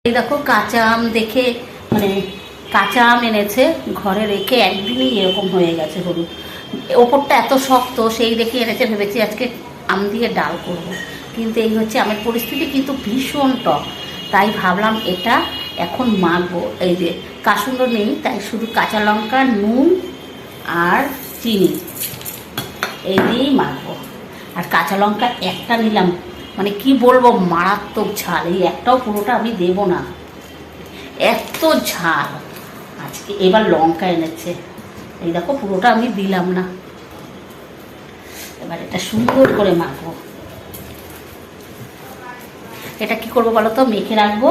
এই দেখো কাঁচা আম দেখে মানে কাঁচা আম এনেছে ঘরে রেখে একদিনই এরকম হয়ে গেছে হলুদ। ওপরটা এত শক্ত সেই দেখে এনেছে, ভেবেছি আজকে আম দিয়ে ডাল করব। কিন্তু এই হচ্ছে আমের পরিস্থিতি, কিন্তু ভীষণ টক। তাই ভাবলাম এটা এখন মাখবো। এই যে কাসুন্দ নেই, তাই শুধু কাঁচা লঙ্কা, নুন আর চিনি এই দিয়েই মাখবো। আর কাঁচা লঙ্কা একটা নিলাম, মানে কি বলবো, মারাত্মক ঝাল। এই একটাও পুরোটা আমি দেব না, এত ঝাল আজকে। এবার লঙ্কা এনেছে, এই দেখো পুরোটা আমি দিলাম না। এবার এটা সুন্দর করে মাখবো। এটা কি করবো বলো তো, মেখে রাখবো,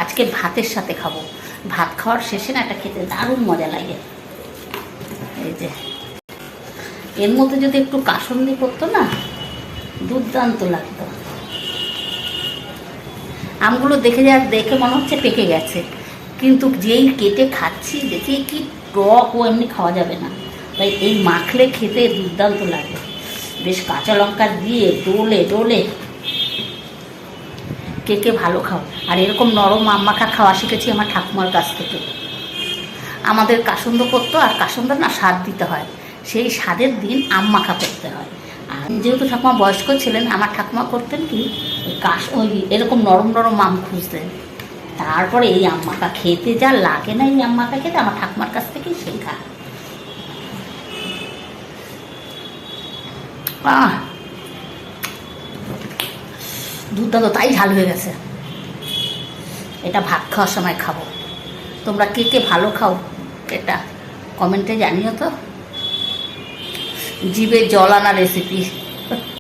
আজকে ভাতের সাথে খাবো। ভাত খাওয়ার শেষে না এটা খেতে দারুণ মজা লাগে। এই যে এর মধ্যে যদি একটু কাসুন্দি পড়তো না, দুর্দান্ত লাগতো। আমগুলো দেখে মনে হচ্ছে পেকে গেছে, কিন্তু যেই কেটে খাচ্ছি দেখে কি টক, ও এমনি খাওয়া যাবে না। তাই এই মাখলে খেতে দুর্দান্ত লাগে। বেশ কাঁচা লঙ্কা দিয়ে ডলে ডলে। কে কে ভালো খাও? আর এরকম নরম আম মাখা খাওয়া শিখেছি আমার ঠাকুমার কাছ থেকে। আমাদের কাসুন্দ করতো, আর কাসুন্দ না স্বাদ দিতে হয়, সেই স্বাদের দিন আম মাখা করতে হয়। আর যেহেতু ঠাকুমা বয়স্ক ছিলেন, আমার ঠাকুমা করতেন কি, ওই এরকম নরম নরম আম খুঁজতেন। তারপরে এই আম মাখা খেতে যা লাগে না, এই আম মাখা খেতে আমার ঠাকুমার কাছ থেকেই শেখা। দুধটা তাই ঝাল হয়ে গেছে। এটা ভাত খাওয়ার সময় খাবো। তোমরা কে কে ভালো খাও এটা কমেন্টে জানিও তো। জিভে জল আনা রেসিপি।